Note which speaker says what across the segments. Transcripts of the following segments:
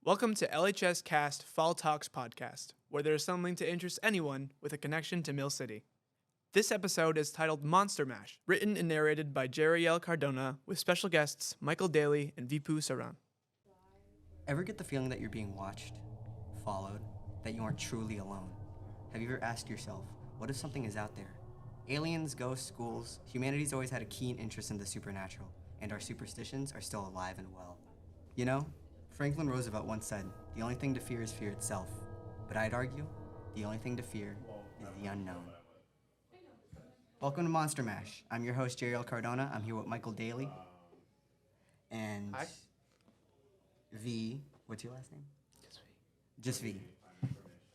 Speaker 1: Welcome to LHS Cast Fall Talks podcast, where there is something to interest anyone with a connection to Mill City. This episode is titled Monster Mash, written and narrated by Jeriel Cardona, with special guests Michael Daly and Vipu Saran.
Speaker 2: Ever get the feeling that you're being watched, followed, that you aren't truly alone? Have you ever asked yourself, what if something is out there? Aliens, ghosts, ghouls, humanity's always had a keen interest in the supernatural, and our superstitions are still alive and well. You know, Franklin Roosevelt once said, the only thing to fear is fear itself. But I'd argue, the only thing to fear is the unknown. Welcome to Monster Mash. I'm your host, Jeriel Cardona. I'm here with Michael Daly. And
Speaker 1: Hi.
Speaker 2: V, what's your last name? Just V.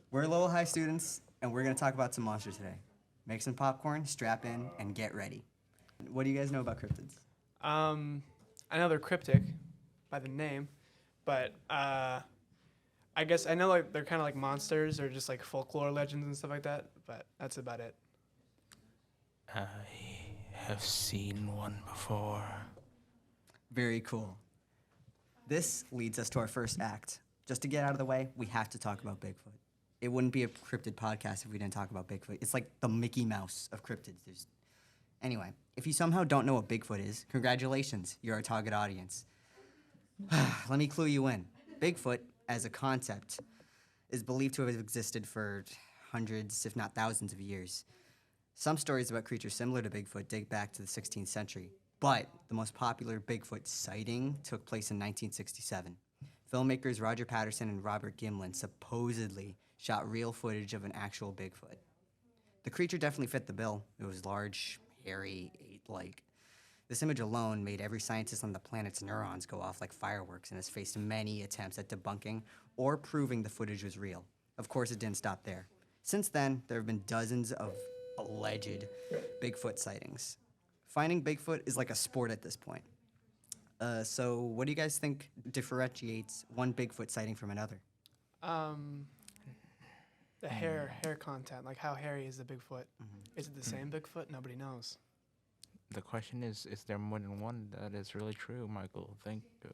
Speaker 2: We're Lowell High students, and we're going to talk about some monsters today. Make some popcorn, strap in, and get ready. What do you guys know about cryptids?
Speaker 1: I know they're cryptic by the name, but I guess I know like they're kind of like monsters or just like folklore legends and stuff like that, but that's about it.
Speaker 3: I have seen one before.
Speaker 2: Very cool. This leads us to our first act. Just to get out of the way, we have to talk about Bigfoot. It wouldn't be a cryptid podcast if we didn't talk about Bigfoot. It's like the Mickey Mouse of cryptids. Anyway, if you somehow don't know what Bigfoot is, congratulations, you're our target audience. Let me clue you in. Bigfoot, as a concept, is believed to have existed for hundreds, if not thousands of years. Some stories about creatures similar to Bigfoot date back to the 16th century, but the most popular Bigfoot sighting took place in 1967. Filmmakers Roger Patterson and Robert Gimlin supposedly shot real footage of an actual Bigfoot. The creature definitely fit the bill. It was large, hairy, ape-like. This image alone made every scientist on the planet's neurons go off like fireworks and has faced many attempts at debunking or proving the footage was real. Of course, it didn't stop there. Since then, there have been dozens of alleged Bigfoot sightings. Finding Bigfoot is like a sport at this point. So what do you guys think differentiates one Bigfoot sighting from another?
Speaker 1: The hair content, like how hairy is the Bigfoot? Is it the same Bigfoot? Nobody knows.
Speaker 3: The question is there more than one that is really true, Michael? Thank you.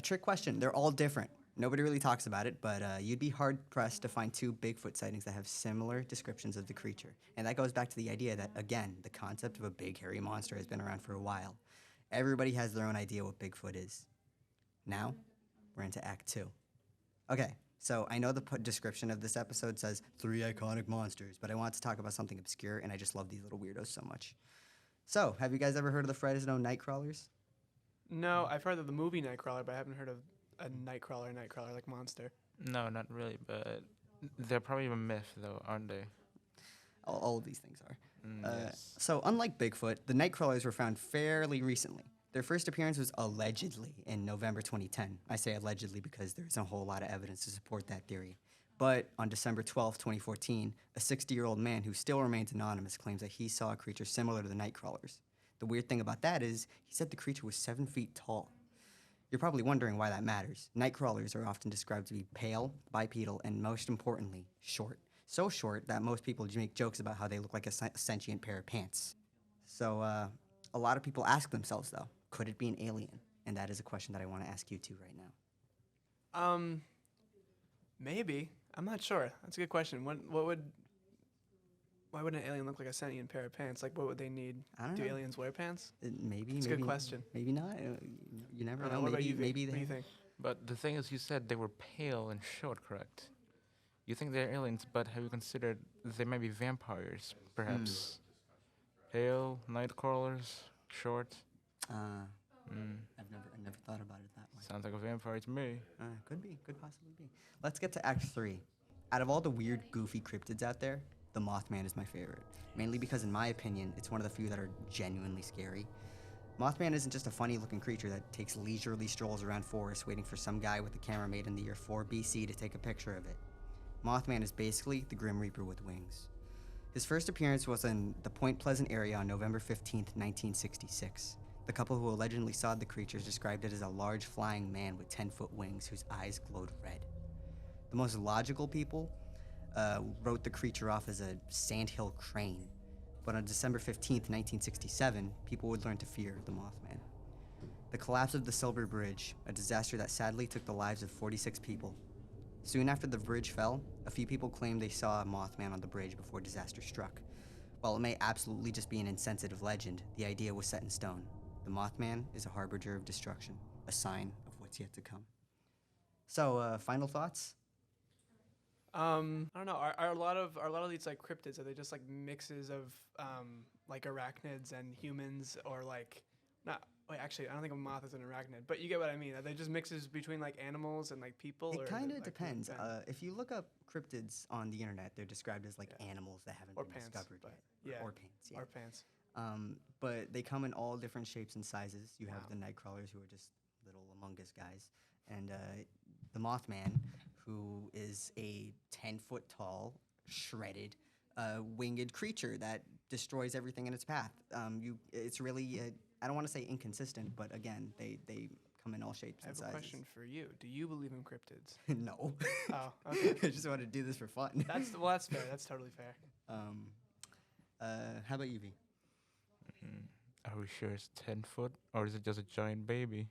Speaker 2: Trick question. They're all different. Nobody really talks about it, but you'd be hard-pressed to find two Bigfoot sightings that have similar descriptions of the creature. And that goes back to the idea that, again, the concept of a big, hairy monster has been around for a while. Everybody has their own idea what Bigfoot is. Now, we're into Act 2. Okay, so I know the description of this episode says 3 iconic monsters, but I want to talk about something obscure, and I just love these little weirdos so much. So, have you guys ever heard of the Fresno Nightcrawlers?
Speaker 1: No, I've heard of the movie Nightcrawler, but I haven't heard of a Nightcrawler like monster.
Speaker 3: No, not really, but they're probably a myth, though, aren't they?
Speaker 2: All of these things are.
Speaker 3: Yes.
Speaker 2: So, unlike Bigfoot, the Nightcrawlers were found fairly recently. Their first appearance was allegedly in November 2010. I say allegedly because there's a whole lot of evidence to support that theory. But on December 12, 2014, a 60-year-old man who still remains anonymous claims that he saw a creature similar to the Nightcrawlers. The weird thing about that is he said the creature was 7 feet tall. You're probably wondering why that matters. Nightcrawlers are often described to be pale, bipedal, and most importantly, short. So short that most people make jokes about how they look like a sentient pair of pants. So a lot of people ask themselves, though, could it be an alien? And that is a question that I want to ask you two right now.
Speaker 1: Maybe. I'm not sure. That's a good question. Why would an alien look like a sentient pair of pants? Like, what would they need?
Speaker 2: I don't
Speaker 1: Do
Speaker 2: know.
Speaker 1: aliens wear pants?
Speaker 2: Maybe.
Speaker 1: It's a
Speaker 2: maybe,
Speaker 1: good question.
Speaker 2: Maybe not. You never know.
Speaker 1: What about you?
Speaker 2: Maybe
Speaker 1: What do you think?
Speaker 3: But the thing is, you said they were pale and short, correct? You think they're aliens, but have you considered they might be vampires, perhaps? Pale, night crawlers, short.
Speaker 2: I've never thought about it that way.
Speaker 3: Sounds like a vampire to me.
Speaker 2: Could possibly be. Let's get to Act 3. Out of all the weird, goofy cryptids out there, the Mothman is my favorite. Mainly because, in my opinion, it's one of the few that are genuinely scary. Mothman isn't just a funny-looking creature that takes leisurely strolls around forests waiting for some guy with a camera made in the year 4 BC to take a picture of it. Mothman is basically the Grim Reaper with wings. His first appearance was in the Point Pleasant area on November 15th, 1966. The couple who allegedly saw the creatures described it as a large flying man with 10-foot wings whose eyes glowed red. The most logical people wrote the creature off as a sandhill crane, but on December 15th, 1967, people would learn to fear the Mothman. The collapse of the Silver Bridge, a disaster that sadly took the lives of 46 people. Soon after the bridge fell, a few people claimed they saw a Mothman on the bridge before disaster struck. While it may absolutely just be an insensitive legend, the idea was set in stone. The Mothman is a harbinger of destruction, a sign of what's yet to come. So, final thoughts?
Speaker 1: I don't know. Are a lot of these like cryptids? Are they just like mixes of like arachnids and humans, or like not? Wait, actually, I don't think a moth is an arachnid, but you get what I mean. Are they just mixes between like animals and like people?
Speaker 2: It kind of
Speaker 1: like,
Speaker 2: depends. If you look up cryptids on the internet, they're described as like animals that haven't
Speaker 1: Or
Speaker 2: been
Speaker 1: pants,
Speaker 2: discovered
Speaker 1: but
Speaker 2: yet.
Speaker 1: yeah.
Speaker 2: Or pants, yeah.
Speaker 1: Or pants.
Speaker 2: But they come in all different shapes and sizes. You have
Speaker 1: Wow.
Speaker 2: the night crawlers, who are just little Among Us guys, and the Mothman, who is a 10-foot tall, shredded, winged creature that destroys everything in its path. It's really, I don't want to say inconsistent, but again, they come in all shapes
Speaker 1: I
Speaker 2: and
Speaker 1: have a
Speaker 2: sizes.
Speaker 1: question for you. Do you believe in cryptids?
Speaker 2: No.
Speaker 1: Oh, okay.
Speaker 2: I just wanted to do this for fun.
Speaker 1: That's fair. That's totally fair.
Speaker 2: How about you, V?
Speaker 3: Are we sure it's 10 foot, or is it just a giant baby?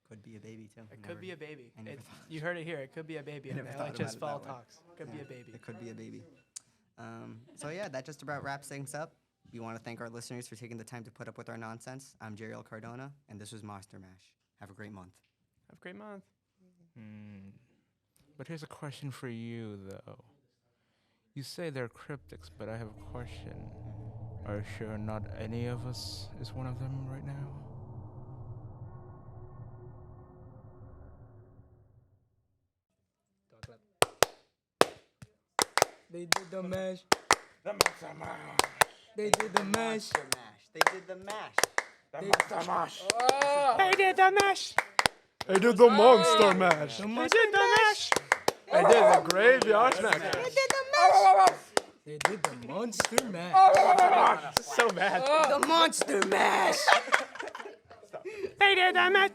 Speaker 2: Could be a baby too.
Speaker 1: It could be a baby.
Speaker 2: I never thought-
Speaker 1: You heard it here. It could be a baby.
Speaker 2: I
Speaker 1: And
Speaker 2: never thought
Speaker 1: LHS
Speaker 2: about it
Speaker 1: Fall
Speaker 2: that way.
Speaker 1: Talks. Could be a baby.
Speaker 2: It could be a baby. So yeah, that just about wraps things up. We want to thank our listeners for taking the time to put up with our nonsense. I'm Jeriel Cardona, and this was Monster Mash. Have a great month.
Speaker 1: Have a great month.
Speaker 3: But here's a question for you, though. You say they're cryptics, but I have a question. Are you sure not any of us is one of them right now?
Speaker 4: They did the mash.
Speaker 3: The Monster Mash!
Speaker 4: They did the mash.
Speaker 2: Monster Mash. They did the mash.
Speaker 3: The Monster Mash!
Speaker 1: They did the mash. They did the monster mash.
Speaker 4: The
Speaker 1: They
Speaker 4: monster
Speaker 1: did the mash. They did the graveyard smash.
Speaker 4: They did the monster mash.
Speaker 1: So bad.
Speaker 4: The monster mash.
Speaker 1: They did the mash.